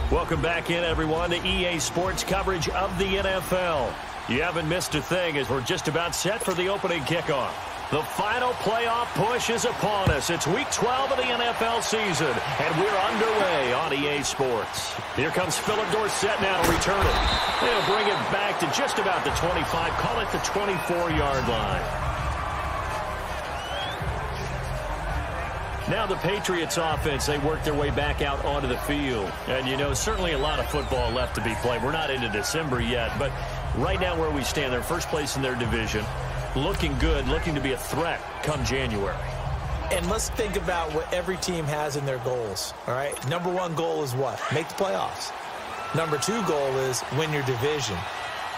Welcome back in, everyone, to EA Sports coverage of the NFL. You haven't missed a thing as we're just about set for the opening kickoff. The final playoff push is upon us. It's Week 12 of the NFL season, and we're underway on EA Sports. Here comes Philip Dorsett now to return it. They'll bring it back to just about the 25, call it the 24-yard line. Now the Patriots offense, they work their way back out onto the field. And, you know, certainly a lot of football left to be played. We're not into December yet, but right now where we stand, they're first place in their division. Looking good, looking to be a threat come January. And let's think about what every team has in their goals, all right? Number one goal is what? Make the playoffs. Number two goal is win your division.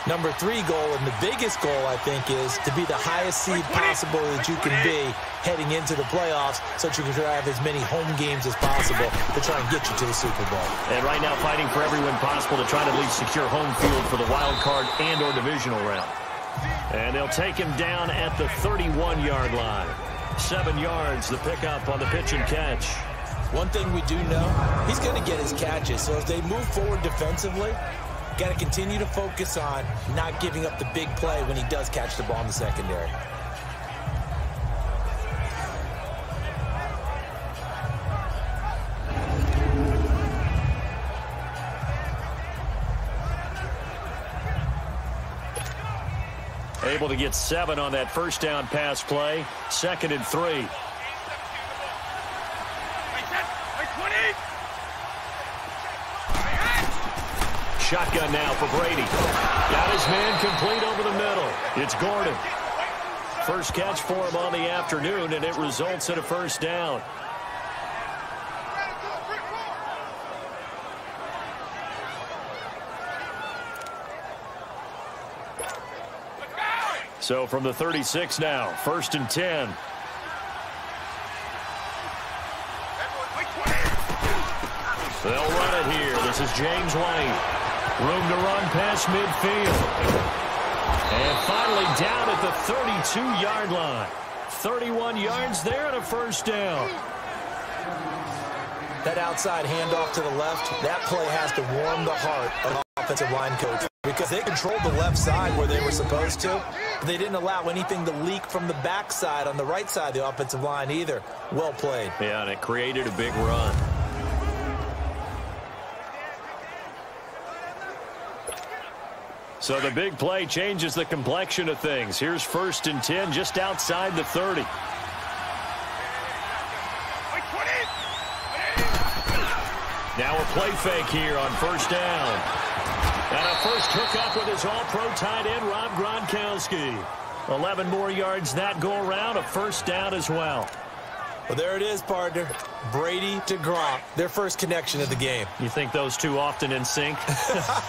Number three goal, and the biggest goal, I think, is to be the highest seed possible that you can be heading into the playoffs so that you can have as many home games as possible to try and get you to the Super Bowl. And right now fighting for every win possible to try to at least secure home field for the wild card and or divisional round. And they'll take him down at the 31-yard line. 7 yards, the pickup on the pitch and catch. One thing we do know, he's going to get his catches. So as they move forward defensively, got to continue to focus on not giving up the big play when he does catch the ball in the secondary. Able to get 7 on that first down pass play. 2nd and 3. Shotgun now for Brady. Got his man complete over the middle. It's Gordon. First catch for him on the afternoon, and it results in a first down. So from the 36 now, 1st and 10. They'll run it here. This is James White. Room to run past midfield. And finally down at the 32-yard line. 31 yards there and a first down. That outside handoff to the left, that play has to warm the heart of the offensive line coach because they controlled the left side where they were supposed to. But they didn't allow anything to leak from the backside on the right side of the offensive line either. Well played. Yeah, and it created a big run. So the big play changes the complexion of things. Here's 1st and 10 just outside the 30. Now a play fake here on first down. And a first hookup with his all-pro tight end, Rob Gronkowski. 11 more yards that go around, a first down as well. Well, there it is, partner. Brady to Gronk, their first connection of the game. You think those two often in sync?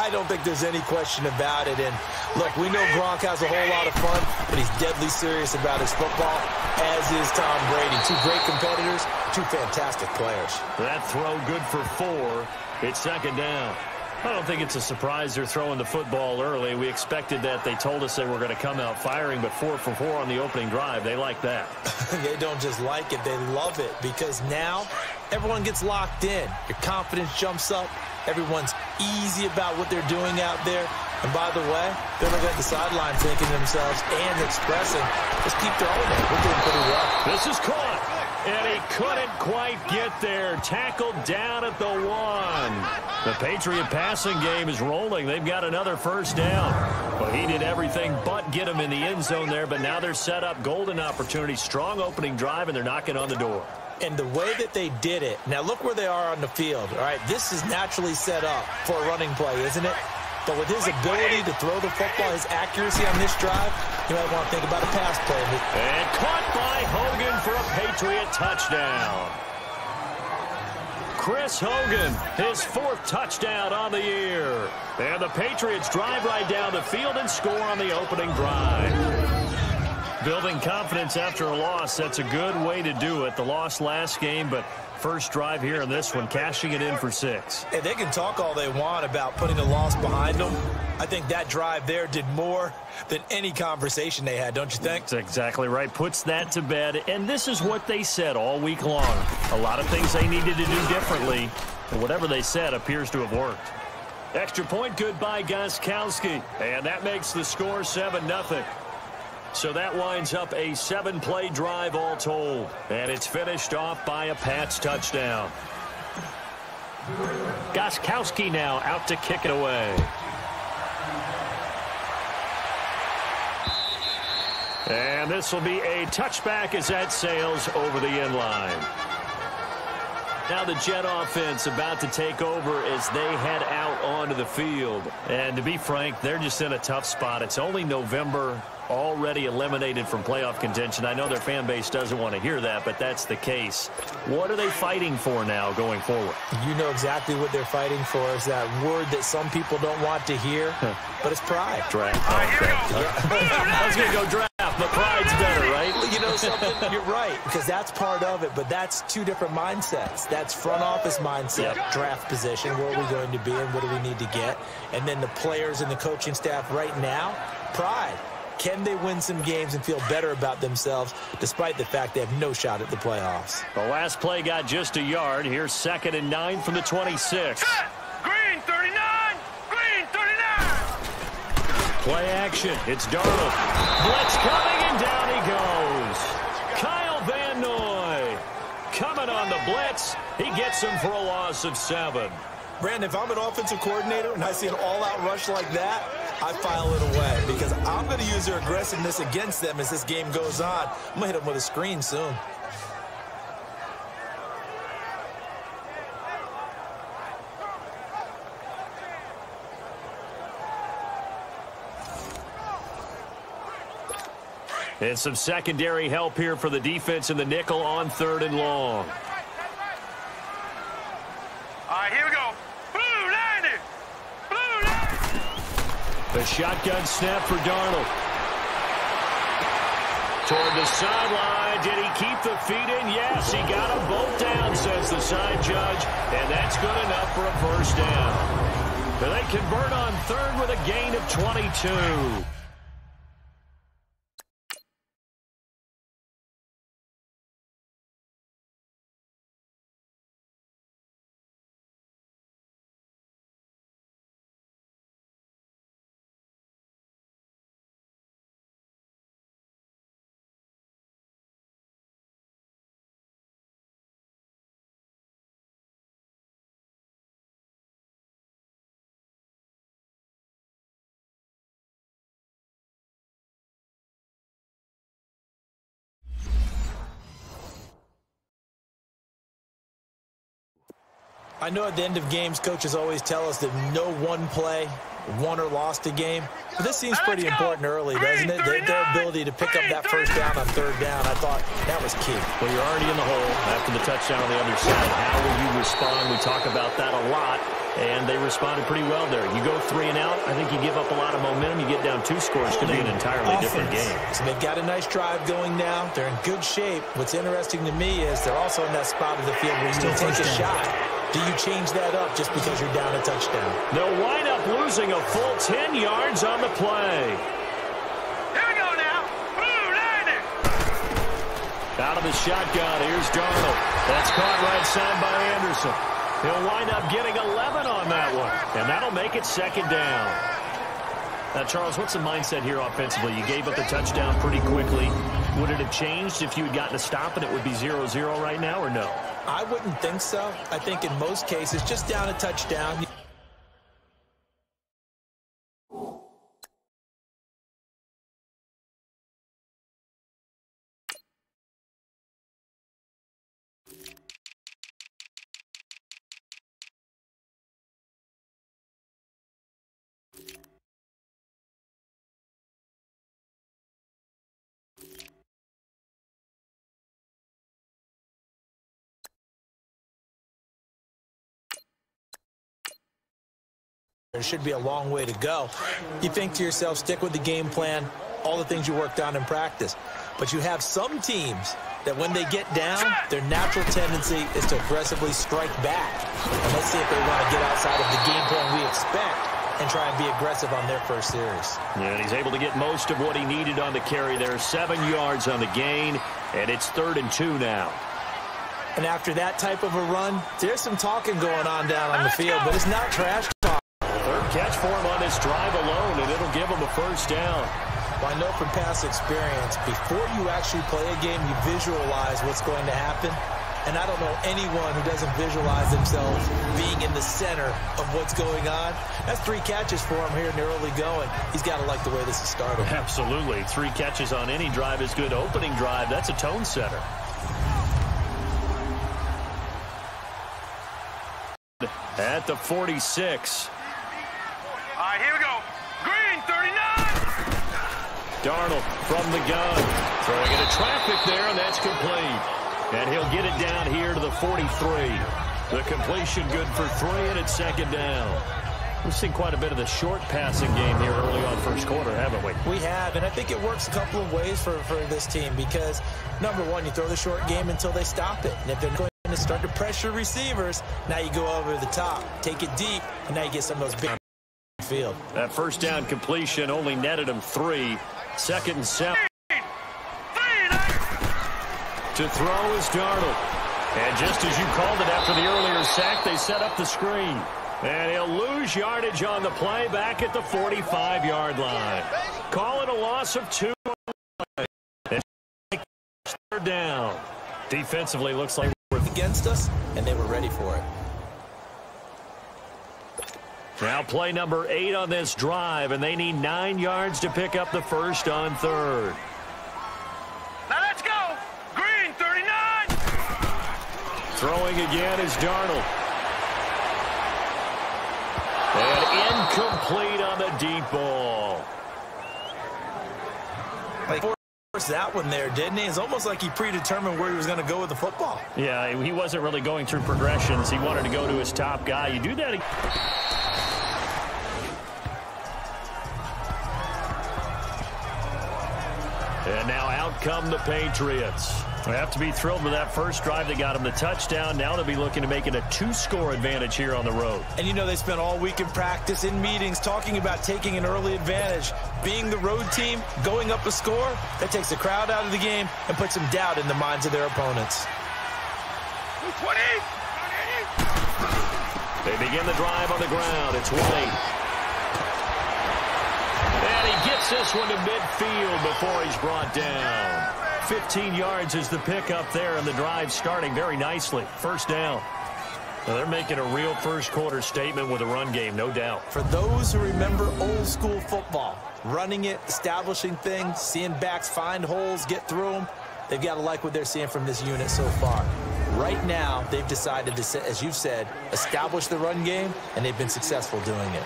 I don't think there's any question about it. And, look, we know Gronk has a whole lot of fun, but he's deadly serious about his football, as is Tom Brady. Two great competitors, two fantastic players. That throw good for 4. It's 2nd down. I don't think it's a surprise they're throwing the football early. We expected that. They told us they were going to come out firing, but 4 for 4 on the opening drive. They like that. They don't just like it. They love it because now everyone gets locked in. Your confidence jumps up. Everyone's easy about what they're doing out there. And by the way, they're looking at the sideline thinking to themselves and expressing, just keep throwing it. We're doing pretty well. This is caught. And he couldn't quite get there. Tackled down at the 1. The Patriot passing game is rolling. They've got another first down. Well, he did everything but get him in the end zone there, but now they're set up. Golden opportunity. Strong opening drive, and they're knocking on the door. And the way that they did it, now look where they are on the field. All right, this is naturally set up for a running play, isn't it? But with his ability to throw the football, his accuracy on this drive, you might want to think about a pass play. And caught by Hogan for a Patriot touchdown. Chris Hogan, his 4th touchdown on the year. And the Patriots drive right down the field and score on the opening drive. Building confidence after a loss, that's a good way to do it. The loss last game, but first drive here in this one, cashing it in for 6. And they can talk all they want about putting a loss behind them. I think that drive there did more than any conversation they had, don't you think? That's exactly right. Puts that to bed. And this is what they said all week long. A lot of things they needed to do differently. And whatever they said appears to have worked. Extra point good by Gostkowski. And that makes the score 7-0. So that winds up a 7-play drive all told. And it's finished off by a Pats touchdown. Gostkowski now out to kick it away. And this will be a touchback as that sails over the end line. Now the Jet offense about to take over as they head out onto the field. And to be frank, they're just in a tough spot. It's only November, already eliminated from playoff contention. I know their fan base doesn't want to hear that, but that's the case. What are they fighting for now going forward? You know exactly what they're fighting for. Is that word that some people don't want to hear, but it's pride. Draft. I was going to go draft, but pride's better, right? You know something? You're right, because that's part of it, but that's two different mindsets. That's front office mindset, draft position, where are we going to be and what do we need to get? And then the players and the coaching staff right now, pride. Can they win some games and feel better about themselves despite the fact they have no shot at the playoffs? The last play got just a yard. Here's 2nd and 9 from the 26. Green 39! Green 39! Play action. It's Darnold. Blitz coming, and down he goes. Kyle Van Noy coming on the blitz. He gets him for a loss of 7. Brandon, if I'm an offensive coordinator and I see an all-out rush like that, I file it away because I'm going to use their aggressiveness against them as this game goes on. I'm going to hit them with a screen soon. And some secondary help here for the defense in the nickel on 3rd and long. All right, here we go. Blue 90! Blue 90! The shotgun snap for Darnold. Toward the sideline. Did he keep the feet in? Yes, he got them both down, says the side judge. And that's good enough for a first down. But they convert on 3rd with a gain of 22. I know at the end of games, coaches always tell us that no one play won or lost a game. But this seems pretty important early, doesn't it? Their ability to pick up that first down on 3rd down, I thought that was key. Well, you're already in the hole after the touchdown on the other side. How will you respond? We talk about that a lot, and they responded pretty well there. You go 3 and out, I think you give up a lot of momentum. You get down 2 scores, could be an entirely different game. So they've got a nice drive going now. They're in good shape. What's interesting to me is they're also in that spot of the field where you can take a shot. Do you change that up just because you're down a touchdown? They'll wind up losing a full 10 yards on the play. Here we go now. Blue 90! Out of the shotgun, here's Darnold. That's caught right side by Anderson. He'll wind up getting 11 on that one, and that'll make it 2nd down. Now, Charles, what's the mindset here offensively? You gave up the touchdown pretty quickly. Would it have changed if you had gotten a stop and it would be 0-0 right now, or no? I wouldn't think so. I think in most cases, just down a touchdown. There should be a long way to go. You think to yourself, stick with the game plan, all the things you worked on in practice. But you have some teams that when they get down, their natural tendency is to aggressively strike back. And let's see if they want to get outside of the game plan we expect and try and be aggressive on their first series. Yeah, and he's able to get most of what he needed on the carry there. 7 yards on the gain, and it's 3rd and 2 now. And after that type of a run, there's some talking going on down on the field, but it's not trash talk. Third catch for him on this drive alone, and it'll give him a first down. Well, I know from past experience, before you actually play a game, you visualize what's going to happen. And I don't know anyone who doesn't visualize themselves being in the center of what's going on. That's 3 catches for him here in the early going. He's got to like the way this is started. Absolutely. 3 catches on any drive is good. Opening drive, that's a tone setter. At the 46. All right, here we go. Green, 39. Darnold from the gun. Throwing into traffic there, and that's complete. And he'll get it down here to the 43. The completion good for 3, and it's second down. We've seen quite a bit of the short passing game here early on first quarter, haven't we? We have, and I think it works a couple of ways for this team because, number one, you throw the short game until they stop it. And if they're going to start to pressure receivers, now you go over the top, take it deep, and now you get some of those big field. That first down completion only netted him 3. Second and 7. To throw is Darnold. And just as you called it after the earlier sack, they set up the screen. And he'll lose yardage on the play back at the 45-yard line. Call it a loss of 2. And third down. Defensively, looks like we're against us, and they were ready for it. Now play number 8 on this drive, and they need 9 yards to pick up the first on third. Now let's go. Green, 39. Throwing again is Darnold. And incomplete on the deep ball. Like, forced that one there, didn't he? It's almost like he predetermined where he was going to go with the football. Yeah, he wasn't really going through progressions. He wanted to go to his top guy. You do that. And now out come the Patriots. They have to be thrilled with that first drive that got them the touchdown. Now they'll be looking to make it a 2-score advantage here on the road. And you know they spent all week in practice, in meetings, talking about taking an early advantage. Being the road team, going up a score, that takes the crowd out of the game and puts some doubt in the minds of their opponents. 20. They begin the drive on the ground. It's Wade. And he gets this one to midfield before he's brought down. 15 yards is the pickup there, and the drive starting very nicely. First down. Well, they're making a real first-quarter statement with a run game, no doubt. For those who remember old-school football, running it, establishing things, seeing backs find holes, get through them, they've got to like what they're seeing from this unit so far. Right now, they've decided to, as you've said, establish the run game, and they've been successful doing it.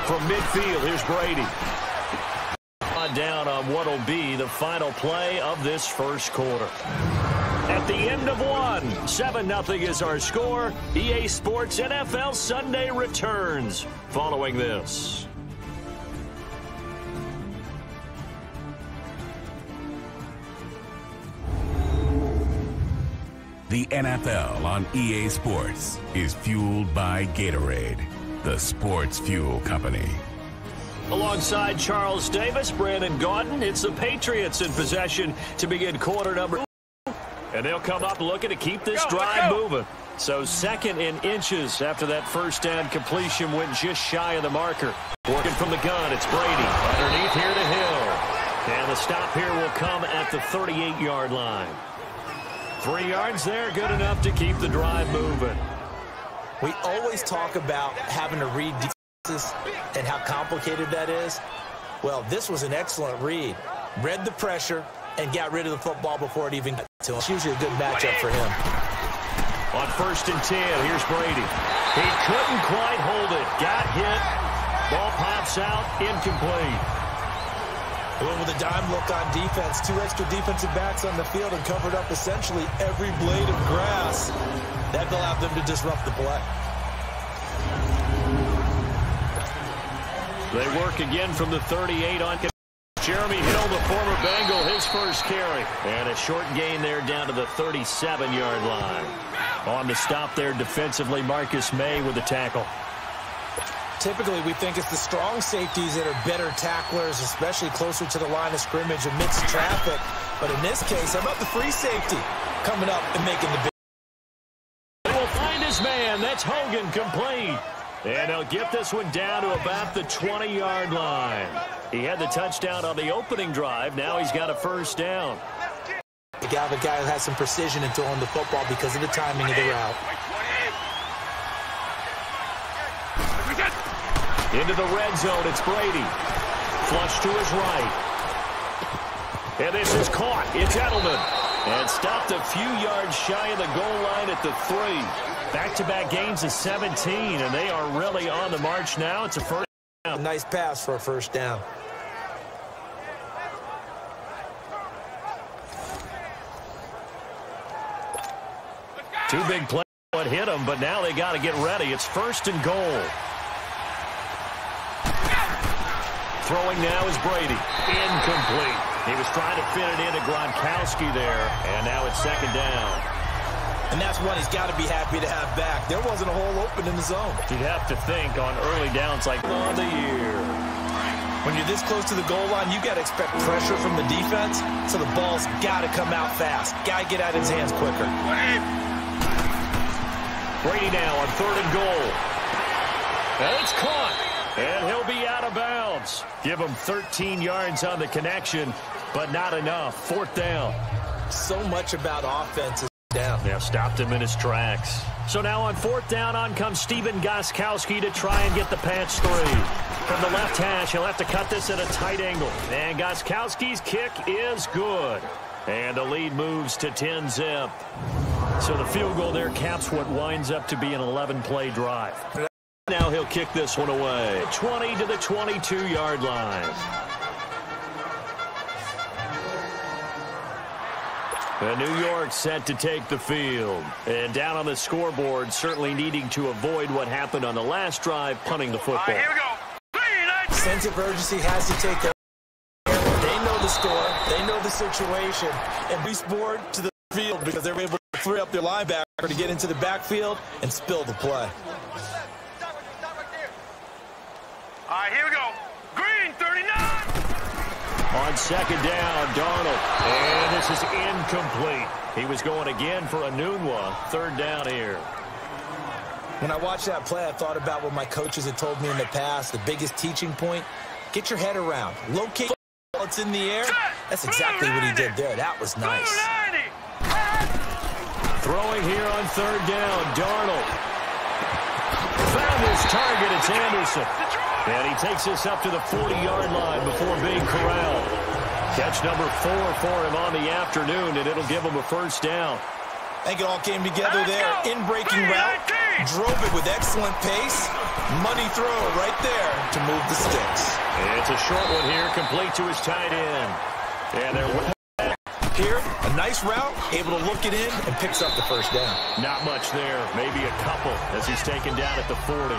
From midfield, here's Brady. Down on what will be the final play of this first quarter. At the end of 1, 7-0 is our score. EA Sports NFL Sunday returns following this. The NFL on EA Sports is fueled by Gatorade, the sports fuel company. Alongside Charles Davis, Brandon Gaudin, it's the Patriots in possession to begin quarter number 2. And they'll come up looking to keep this drive moving. So second in inches after that first down completion went just shy of the marker. Working from the gun, it's Brady. Underneath here to Hill. And the stop here will come at the 38-yard line. 3 yards there, good enough to keep the drive moving. We always talk about having to read defenses and how complicated that is. Well, this was an excellent read. Read the pressure and got rid of the football before it even got to him. It's usually a good matchup for him. On 1st and 10, here's Brady. He couldn't quite hold it. Got hit. Ball pops out, incomplete. Well, with a dime look on defense, 2 extra defensive backs on the field and covered up essentially every blade of grass. That allowed them to disrupt the play. They work again from the 38 on Jeremy Hill, the former Bengal, his first carry. And a short gain there down to the 37-yard line. On the stop there defensively, Marcus May with the tackle. Typically, we think it's the strong safeties that are better tacklers, especially closer to the line of scrimmage amidst traffic. But in this case, how about the free safety coming up and making the big? He will find his man. That's Hogan, complete. And he'll get this one down to about the 20-yard line. He had the touchdown on the opening drive. Now he's got a first down. The guy who has some precision in throwing the football because of the timing of the route. Into the red zone, it's Brady. Flush to his right. And this is caught. It's Edelman. And stopped a few yards shy of the goal line at the 3. Back-to-back gains of 17, and they are really on the march now. It's a first down. A nice pass for a first down. Two big plays what hit them, but now they got to get ready. It's first and goal. Throwing now is Brady. Incomplete. He was trying to fit it into Gronkowski there, and now it's second down. And that's one he's got to be happy to have back. There wasn't a hole open in the zone. You'd have to think on early downs like on the year. When you're this close to the goal line, you got to expect pressure from the defense, so the ball's got to come out fast. Got to get out of his hands quicker. Brady now on third and goal. And it's caught. And he'll be out of bounds. Give him 13 yards on the connection, but not enough. Fourth down. So much about offense is down. Yeah, stopped him in his tracks. So now on fourth down, on comes Stephen Gostkowski to try and get the Pats 3. From the left hash, he'll have to cut this at a tight angle. And Gostkowski's kick is good. And the lead moves to 10-zip. So the field goal there caps what winds up to be an 11-play drive. Now he'll kick this one away. 20 to the 22-yard line. And New York set to take the field. And down on the scoreboard, certainly needing to avoid what happened on the last drive, punting the football. Here we go. Sense of urgency has to take over. They know the score. They know the situation. And be sport to the field because they're able to free up their linebacker to get into the backfield and spill the play. All right, here we go. Green, 39. On second down, Darnold. And this is incomplete. He was going again for a noon one. Third down here. When I watched that play, I thought about what my coaches had told me in the past. The biggest teaching point, get your head around. Locate while it's in the air. That's exactly what he did there. That was nice. Throwing here on third down, Darnold. Found his target, it's Anderson. And he takes this up to the 40-yard line before being corralled. Catch number 4 for him on the afternoon, and it'll give him a first down. I think it all came together there. In-breaking route, drove it with excellent pace. Money throw right there to move the sticks. And it's a short one here, complete to his tight end. And they're here, a nice route, able to look it in, and picks up the first down. Not much there, maybe a couple as he's taken down at the 40.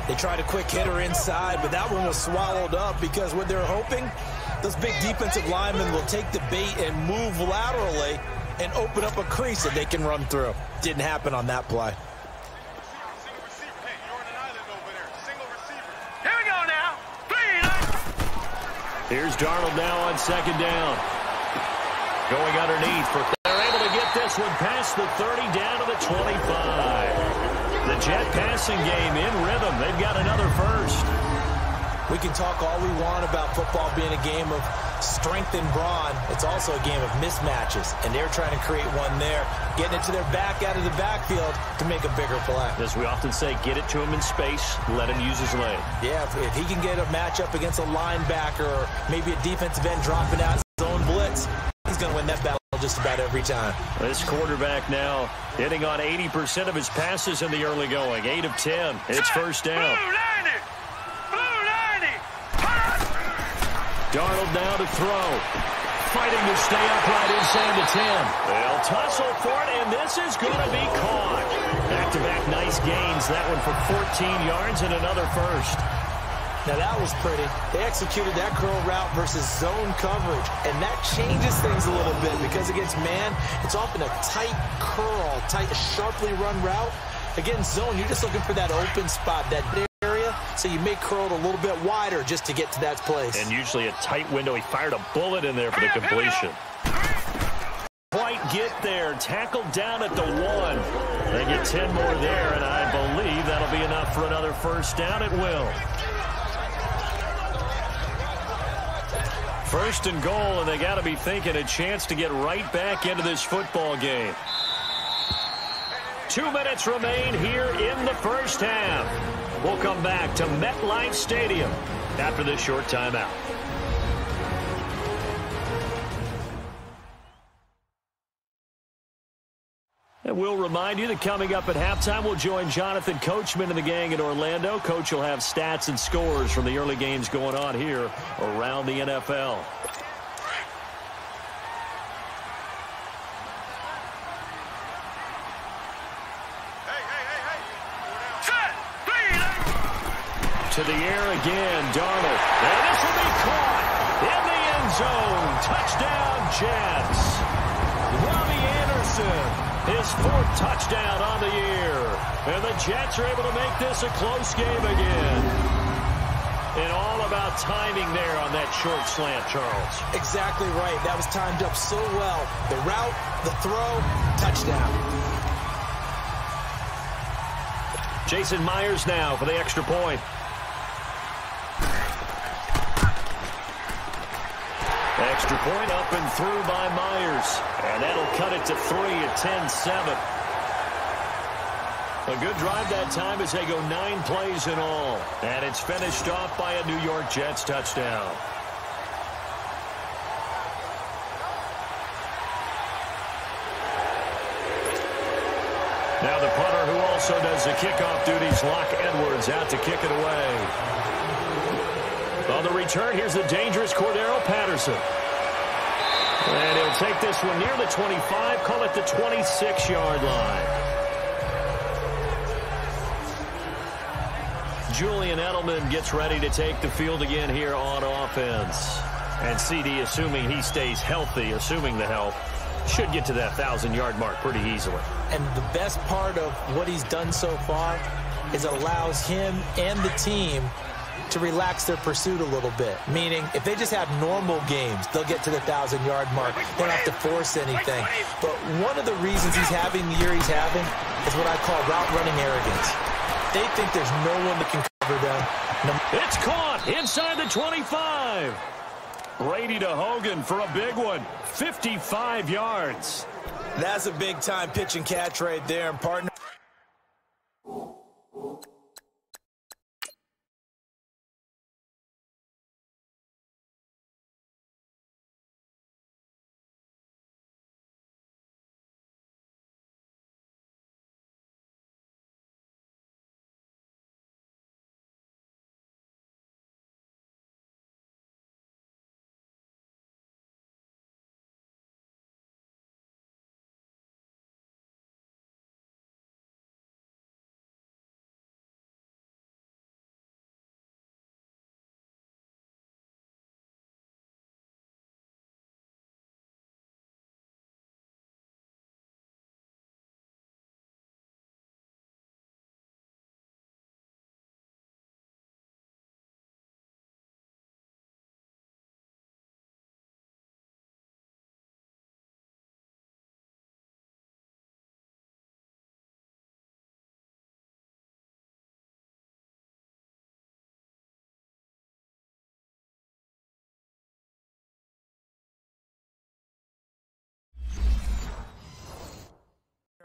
They tried a quick hitter inside, but that one was swallowed up because what they're hoping, those big defensive linemen will take the bait and move laterally and open up a crease that they can run through. Didn't happen on that play. Here we go now. Here's Darnold now on second down. Going underneath. They're able to get this one past the 30 down to the 25. The Jet passing game in rhythm. They've got another first. We can talk all we want about football being a game of strength and brawn. It's also a game of mismatches, and they're trying to create one there, getting it to their back out of the backfield to make a bigger play. As we often say, get it to him in space, let him use his leg. Yeah, if he can get a matchup against a linebacker or maybe a defensive end dropping out his own blitz, he's going to win that battle just about every time. This quarterback now hitting on 80% of his passes in the early going. 8 of 10. It's first down. Darnold now to throw. Fighting to stay upright inside the 10. They'll tussle for it, and this is going to be caught. Back-to-back nice gains. That one for 14 yards and another first. Now that was pretty. They executed that curl route versus zone coverage, and that changes things a little bit because against man, it's often a tight curl, sharply run route. Against zone, you're just looking for that open spot, that so you may curl it a little bit wider just to get to that place. And usually a tight window. He fired a bullet in there for the completion. Quite get there. Tackled down at the 1. They get 10 more there, and I believe that'll be enough for another first down. It will. First and goal, and they got to be thinking a chance to get right back into this football game. 2 minutes remain here in the first half. We'll come back to MetLife Stadium after this short timeout. And we'll remind you that coming up at halftime, we'll join Jonathan Coachman and the gang in Orlando. Coach will have stats and scores from the early games going on here around the NFL. To the air again, Darnold. And this will be caught in the end zone. Touchdown, Jets. Robbie Anderson. His 4th touchdown on the year. And the Jets are able to make this a close game again. And all about timing there on that short slant, Charles. Exactly right. That was timed up so well. The route, the throw, touchdown. Jason Myers now for the extra point. Extra point up and through by Myers. And that'll cut it to 3 at 10-7. A good drive that time as they go 9 plays in all. And it's finished off by a New York Jets touchdown. Now the punter who also does the kickoff duties, Locke Edwards, out to kick it away. On the return, here's the dangerous Cordero Patterson. And he'll take this one near the 25, call it the 26-yard line. Julian Edelman gets ready to take the field again here on offense. And CD, assuming he stays healthy, assuming the health, should get to that 1,000-yard mark pretty easily. And the best part of what he's done so far is it allows him and the team to relax their pursuit a little bit. Meaning, if they just have normal games, they'll get to the 1,000-yard mark. They don't have to force anything. But one of the reasons he's having the year he's having is what I call route running arrogance. They think there's no one that can cover them. It's caught inside the 25. Brady to Hogan for a big one. 55 yards. That's a big-time pitch and catch right there, and partner.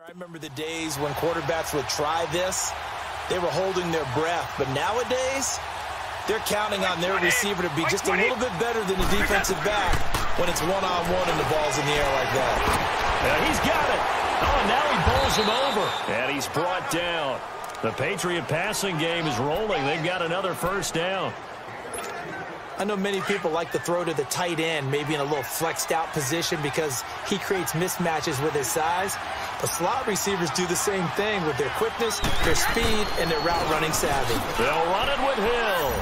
I remember the days when quarterbacks would try this. They were holding their breath. But nowadays, they're counting on their receiver to be just a little bit better than the defensive back when it's one-on-one and the ball's in the air like that. Yeah, he's got it. Oh, and now he bowls him over. And he's brought down. The Patriot passing game is rolling. They've got another first down. I know many people like to throw to the tight end, maybe in a little flexed out position because he creates mismatches with his size. The slot receivers do the same thing with their quickness, their speed, and their route running savvy. They'll run it with Hill.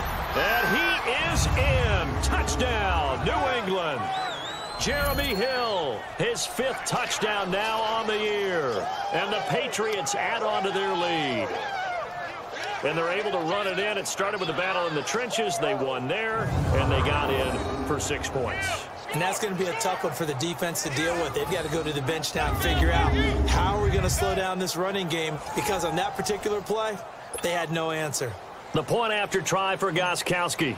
And he is in. Touchdown, New England. Jeremy Hill, his 5th touchdown now on the year. And the Patriots add on to their lead. and they're able to run it in. It started with a battle in the trenches. They won there, and they got in for 6 points. And that's going to be a tough one for the defense to deal with. They've got to go to the bench now and figure out how are we going to slow down this running game, because on that particular play, they had no answer. The point after try for Gostkowski.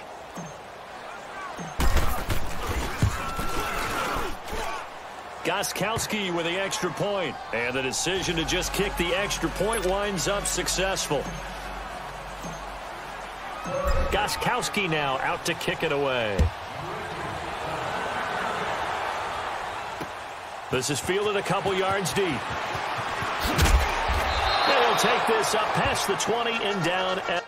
Gostkowski with the extra point, and the decision to just kick the extra point winds up successful. Gostkowski now out to kick it away. This is fielded a couple yards deep. And he'll take this up past the 20 and down at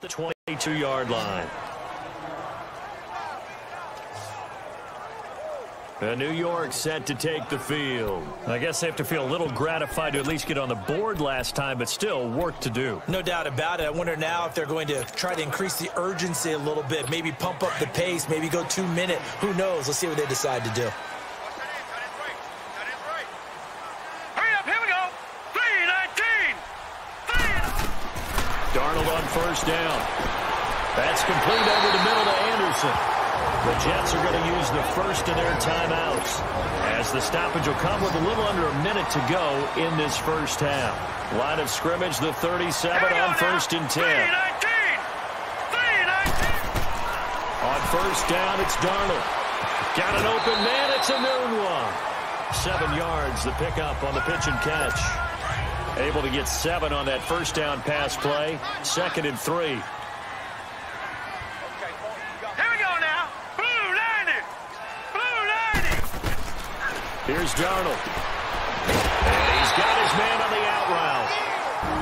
the 22-yard line. New York set to take the field. I guess they have to feel a little gratified to at least get on the board last time, but still work to do. No doubt about it. I wonder now if they're going to try to increase the urgency a little bit, maybe pump up the pace, maybe go 2 minute. Who knows? Let's see what they decide to do. Hurry up, here we go. 3-19. Darnold on first down. That's complete over the middle to Anderson. The Jets are going to use the first of their timeouts, as the stoppage will come with a little under a minute to go in this first half. Line of scrimmage, the 37 on first and 10. 3-19. On first down, it's Darnold. Got an open man, it's a noon one. 7 yards, the pickup on the pitch and catch. Able to get 7 on that first down pass play. 2nd and 3. Here's Darnold. And he's got his man on the out route.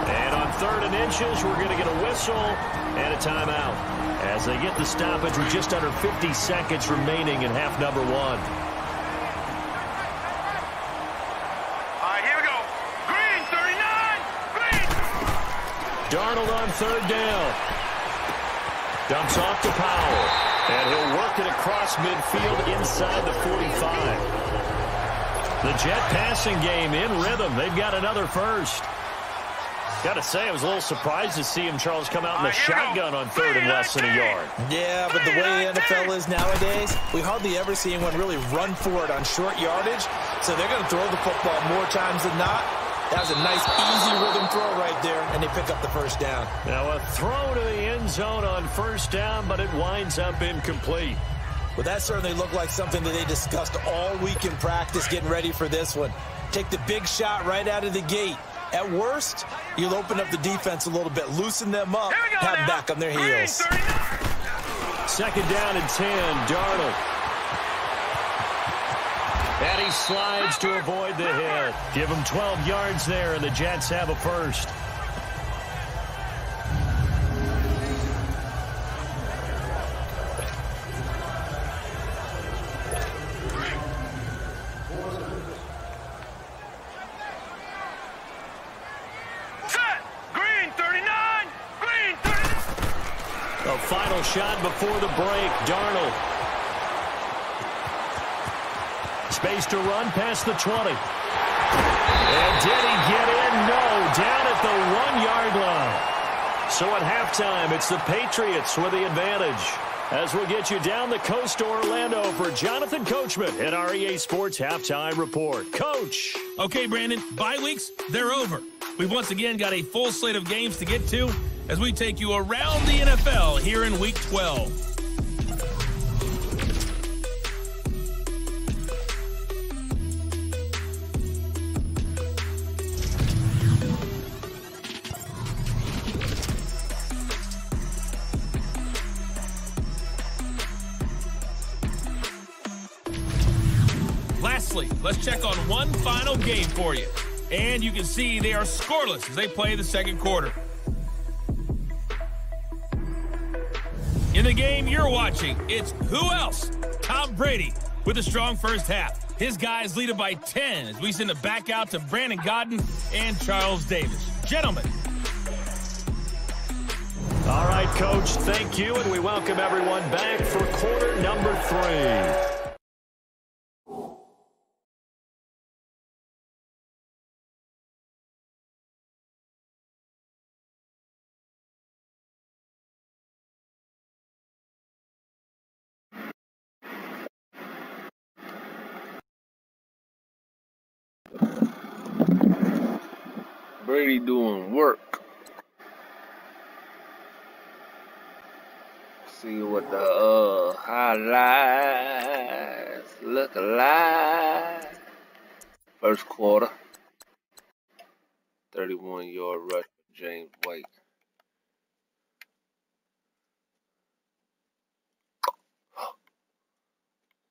And on 3rd and inches, we're going to get a whistle and a timeout, as they get the stoppage with just under 50 seconds remaining in half number 1. All right, here we go. Green, 39. Green. Darnold on 3rd down. Dumps off to Powell. And he'll work it across midfield inside the 45. The Jet passing game in rhythm. They've got another first. Got to say, I was a little surprised to see him, Charles, come out in the shotgun on 3rd and less than a yard. Yeah, but the way the NFL is nowadays, we hardly ever see anyone really run for it on short yardage. So they're going to throw the football more times than not. That was a nice, easy rhythm throw right there, and they pick up the first down. Now a throw to the end zone on first down, but it winds up incomplete. Well, that certainly looked like something that they discussed all week in practice getting ready for this one. Take the big shot right out of the gate. At worst, you'll open up the defense a little bit, loosen them up, have them back on their heels. 2nd down and 10, Darnold. And he slides to avoid the hit. Give him 12 yards there, and the Jets have a first. Final shot before the break. Darnold. Space to run past the 20. And did he get in? No. Down at the 1-yard line. So at halftime, it's the Patriots with the advantage. As we'll get you down the coast to Orlando for Jonathan Coachman at our EA Sports Halftime Report. Coach. Okay, Brandon, bye weeks, they're over. We've once again got a full slate of games to get to as we take you around the NFL here in Week 12. Lastly, let's check on one final game for you. And you can see they are scoreless as they play the second quarter. In the game you're watching, it's who else? Tom Brady with a strong first half. His guys lead it by 10 as we send it back out to Brandon Godden and Charles Davis. Gentlemen. All right, Coach, thank you, and we welcome everyone back for quarter number 3. Brady doing work. See what the highlights look like. First quarter, 31-yard rush for James White.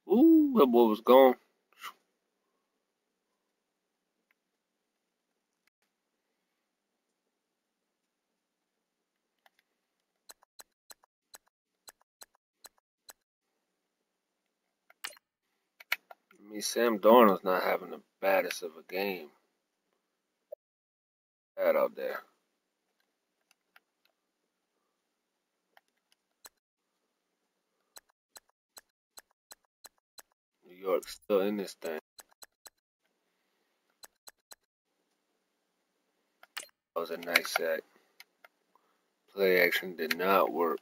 Ooh, that boy was gone. I mean, Sam Darnold's not having the baddest of a game. Bad out there. New York's still in this thing. That was a nice sack. Play action did not work.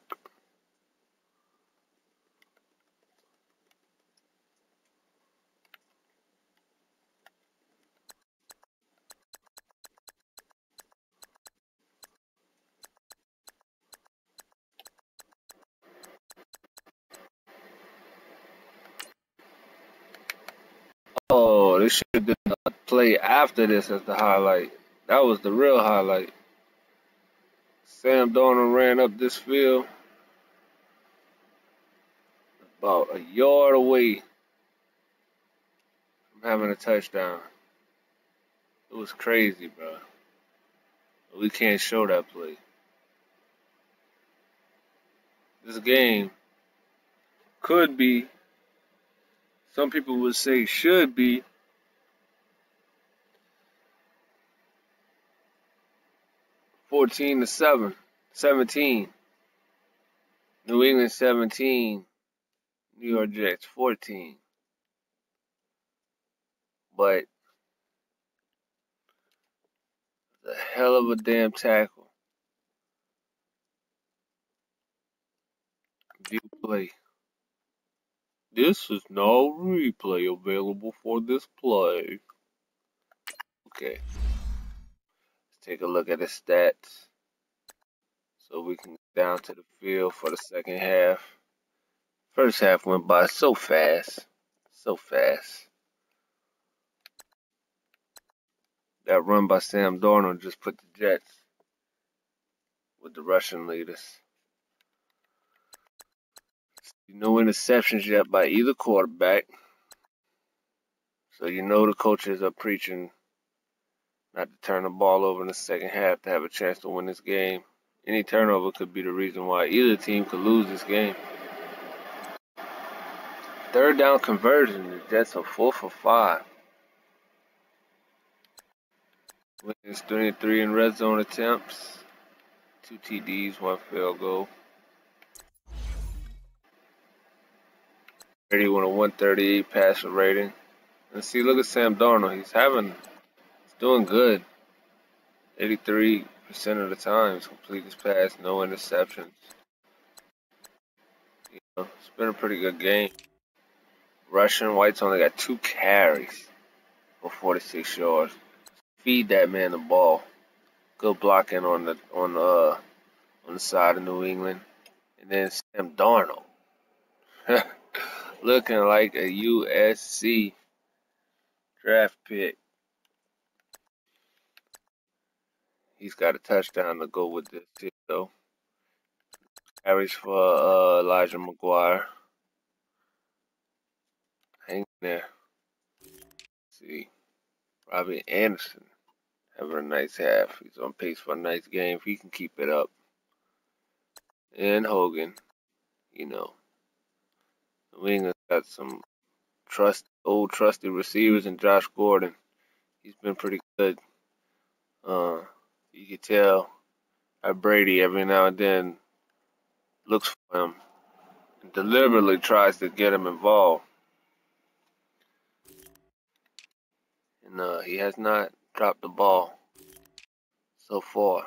Oh, they should have done a play after this as the highlight. That was the real highlight. Sam Darnold ran up this field about a yard away from having a touchdown. It was crazy, bro. We can't show that play. This game could be, some people would say should be, 14-7, 17. New England 17, New York Jets 14. But the hell of a damn tackle. View play. This is no replay available for this play. Okay. Let's take a look at the stats. So we can get down to the field for the second half. First half went by so fast. So fast. That run by Sam Darnold just put the Jets with the rushing leaders. No interceptions yet by either quarterback. So you know the coaches are preaching not to turn the ball over in the second half to have a chance to win this game. Any turnover could be the reason why either team could lose this game. Third down conversion, the Jets are 4 for 5. Wins 3-3 in red zone attempts. 2 TDs, 1 field goal. Brady won a 138 passer rating. And see, look at Sam Darnold. He's doing good. 83% of the time he's complete his pass, no interceptions. You know, it's been a pretty good game. Rushing, White's only got 2 carries for 46 yards. Feed that man the ball. Good blocking on the side of New England. And then Sam Darnold. Looking like a USC draft pick. He's got a touchdown to go with this too, though. Carries for Elijah McGuire. Hang there. Let's see. Robbie Anderson. having a nice half. He's on pace for a nice game if he can keep it up. And Hogan, you know, New England's got some old trusty receivers in Josh Gordon. He's been pretty good. You can tell Brady every now and then looks for him and deliberately tries to get him involved. And he has not dropped the ball so far.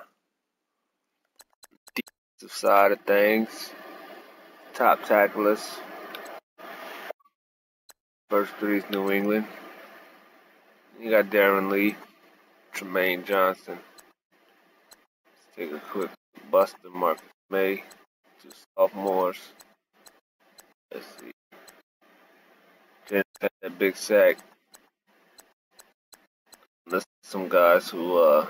Defensive side of things, top tacklers. First three is New England. You got Darren Lee, Tremaine Johnson. Let's take a quick bust to Marcus May, 2 sophomores. Let's see. Jennings had that big sack. Let's some guys who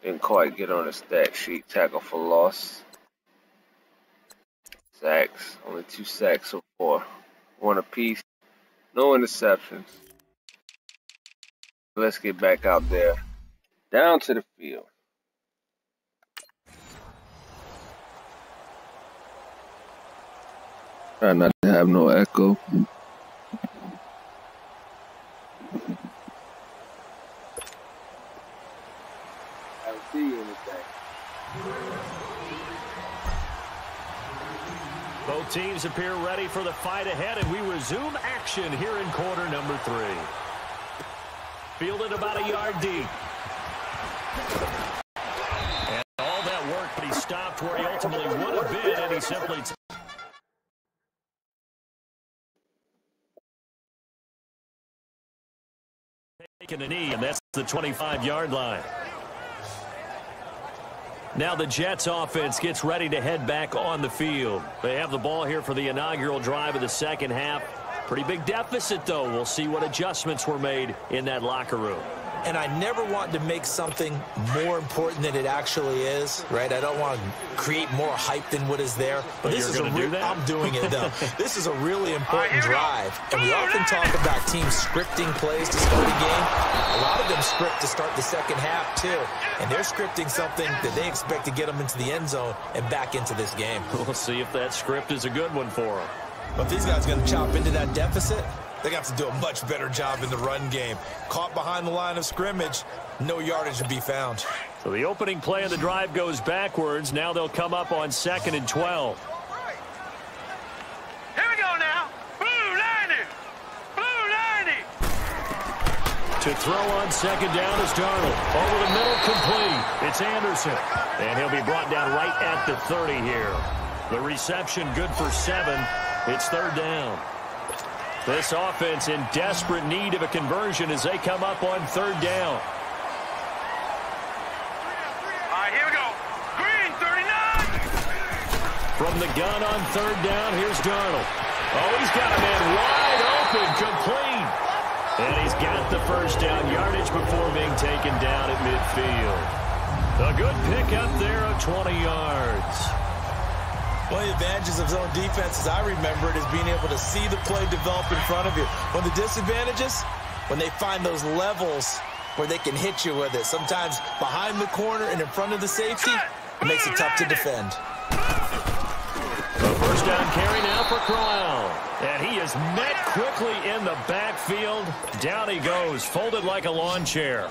didn't quite get on the stat sheet. Tackle for loss. Sacks. Only 2 sacks so far. 1 apiece. No interceptions. Let's get back out there. Down to the field. Try not to have no echo. I'll see you in a sec. Both teams appear ready for the fight ahead, and we resume action here in quarter number 3. Fielded about a yard deep. And all that work, but he stopped where he ultimately would have been, and he simply taken a knee, and that's the 25-yard line. Now the Jets offense gets ready to head back on the field. They have the ball here for the inaugural drive of the second half. Pretty big deficit, though. We'll see what adjustments were made in that locker room. And I never want to make something more important than it actually is, right? I don't want to create more hype than what is there. But this is I'm doing it, though. This is a really important drive. And we often talk about teams scripting plays to start a game. A lot of them script to start the second half, too. And they're scripting something that they expect to get them into the end zone and back into this game. We'll see if that script is a good one for them. But these guys are going to chop into that deficit. They're going to have to do a much better job in the run game. Caught behind the line of scrimmage, no yardage to be found. So the opening play of the drive goes backwards. Now they'll come up on 2nd and 12. Here we go now. Blue 90. Blue 90. To throw on 2nd down is Darnold. Over the middle, complete. It's Anderson. And he'll be brought down right at the 30 here. The reception good for 7. It's 3rd down. This offense in desperate need of a conversion as they come up on 3rd down. All right, here we go. Green, 39. From the gun on 3rd down, here's Darnold. Oh, he's got a man wide open, complete. And he's got the first down yardage before being taken down at midfield. A good pickup there of 20 yards. One of the advantages of zone defense, as I remember it, is being able to see the play develop in front of you. One of the disadvantages, when they find those levels where they can hit you with it. Sometimes behind the corner and in front of the safety, it makes it tough to defend. A first down carry now for Crowell. And he is met quickly in the backfield. Down he goes, folded like a lawn chair.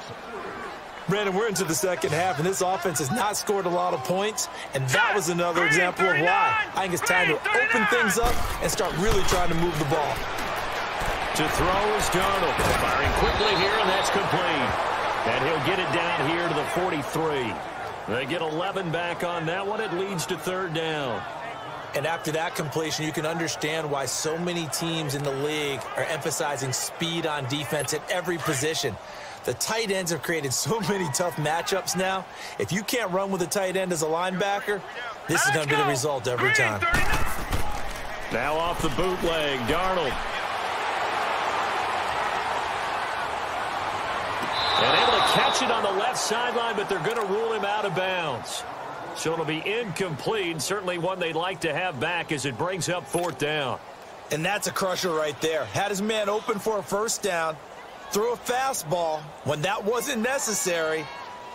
Brandon, we're into the second half, and this offense has not scored a lot of points, and that was another example of why. I think it's time to open things up and start really trying to move the ball. To throw is Darnold. Firing quickly here, and that's complete. And he'll get it down here to the 43. They get 11 back on that one. It leads to 3rd down. And after that completion, you can understand why so many teams in the league are emphasizing speed on defense at every position. The tight ends have created so many tough matchups now. If you can't run with a tight end as a linebacker, this is going to be the result every time. Now off the bootleg, Darnold. And able to catch it on the left sideline, but they're going to rule him out of bounds. So it'll be incomplete, certainly one they'd like to have back as it brings up 4th down. And that's a crusher right there. Had his man open for a first down, threw a fastball when that wasn't necessary.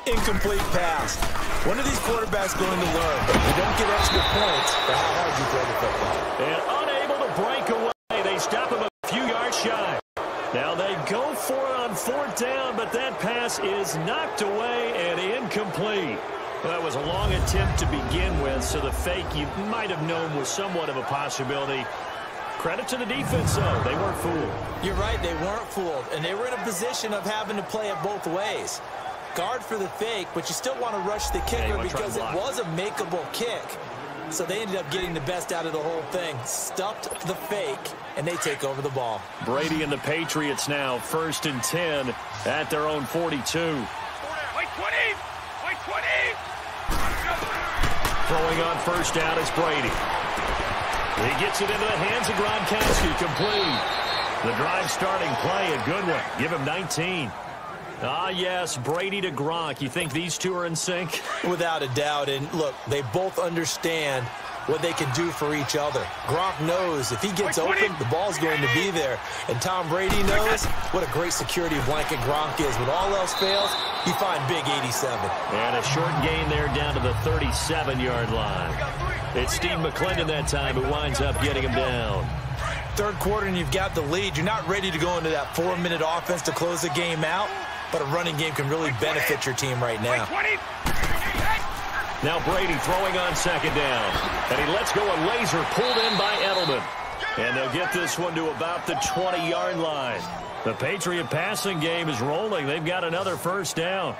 Incomplete pass. When are these quarterbacks going to learn? You don't get extra points for how hard you throw the football. And unable to break away. They stop him a few yards shy. Now they go for it on 4th down, but that pass is knocked away and incomplete. Well, that was a long attempt to begin with, so the fake you might have known was somewhat of a possibility. Credit to the defense, though. They weren't fooled. You're right, they weren't fooled, and they were in a position of having to play it both ways. Guard for the fake, but you still want to rush the kicker because it was a makeable kick. So they ended up getting the best out of the whole thing. Stuffed the fake, and they take over the ball. Brady and the Patriots now 1st and 10 at their own 42. Wait, 20! Wait, 20! Throwing on 1st down is Brady. He gets it into the hands of Gronkowski, complete. The drive starting play, a good one. Give him 19. Ah, yes, Brady to Gronk. You think these two are in sync? Without a doubt. And look, they both understand what they can do for each other. Gronk knows if he gets open, the ball's going to be there. And Tom Brady knows what a great security blanket Gronk is. When all else fails, you find big 87. And a short gain there down to the 37-yard line. It's Steve McClendon that time who winds up getting him down. 3rd quarter and you've got the lead. You're not ready to go into that 4-minute offense to close the game out. But a running game can really benefit your team right now. Now Brady throwing on 2nd down. And he lets go a laser pulled in by Edelman. And they'll get this one to about the 20-yard line. The Patriot passing game is rolling. They've got another 1st down.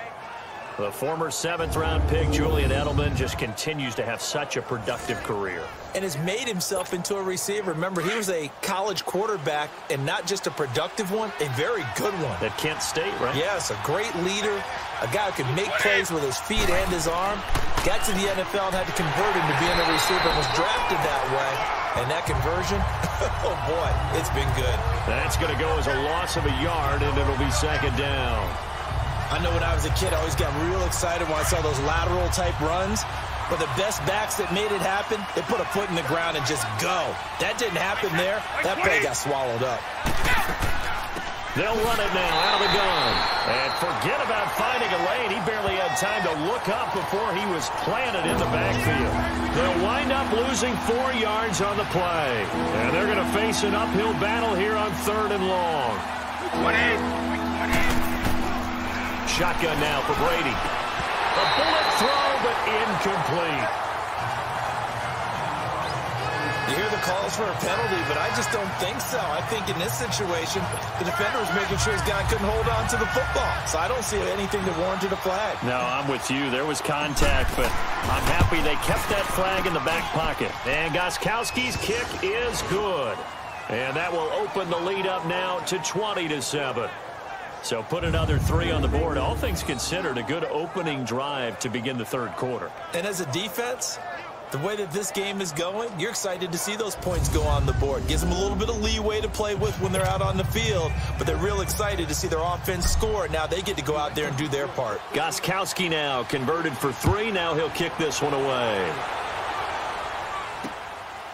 The former 7th-round pick, Julian Edelman, just continues to have such a productive career. And has made himself into a receiver. Remember, he was a college quarterback, and not just a productive one, a very good one. At Kent State, right? Yes, a great leader, a guy who could make plays with his feet and his arm. Got to the NFL and had to convert him to being a receiver and was drafted that way. And that conversion, oh boy, it's been good. That's going to go as a loss of a yard, and it'll be 2nd down. I know when I was a kid, I always got real excited when I saw those lateral-type runs. But the best backs that made it happen, they put a foot in the ground and just go. That didn't happen there. That play got swallowed up. They'll run it now out of the gun. And forget about finding a lane. He barely had time to look up before he was planted in the backfield. They'll wind up losing 4 yards on the play. And they're going to face an uphill battle here on 3rd and long. Shotgun now for Brady. A bullet throw, but incomplete. You hear the calls for a penalty, but I just don't think so. I think in this situation, the defender was making sure his guy couldn't hold on to the football. So I don't see anything that warranted a flag. No, I'm with you. There was contact, but I'm happy they kept that flag in the back pocket. And Gostkowski's kick is good. And that will open the lead up now to 20-7. So put another 3 on the board. All things considered, a good opening drive to begin the 3rd quarter. And as a defense, the way that this game is going, you're excited to see those points go on the board. Gives them a little bit of leeway to play with when they're out on the field, but they're real excited to see their offense score. Now they get to go out there and do their part. Gostkowski now converted for 3. Now he'll kick this one away.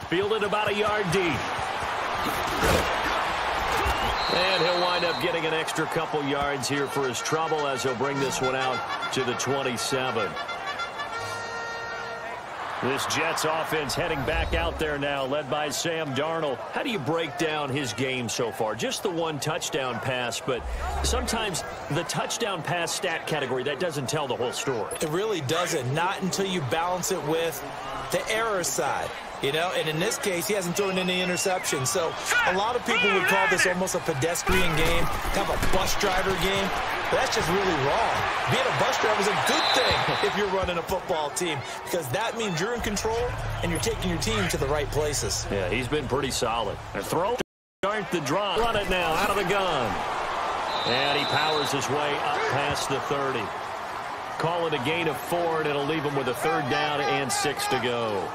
Fielded about a yard deep. And he'll wind up getting an extra couple yards here for his trouble as he'll bring this one out to the 27. This Jets offense heading back out there now, led by Sam Darnold. How do you break down his game so far? Just the 1 touchdown pass, but sometimes the touchdown pass stat category, that doesn't tell the whole story. It really doesn't, not until you balance it with the error side. You know, and in this case, he hasn't thrown any interceptions. So a lot of people would call this almost a pedestrian game, kind of a bus driver game. But that's just really wrong. Being a bus driver is a good thing if you're running a football team, because that means you're in control and you're taking your team to the right places. Yeah, he's been pretty solid. A throw, start the draw. Run it now, out of the gun. And he powers his way up past the 30. Call it a gain of 4, and it'll leave him with a 3rd down and 6 to go.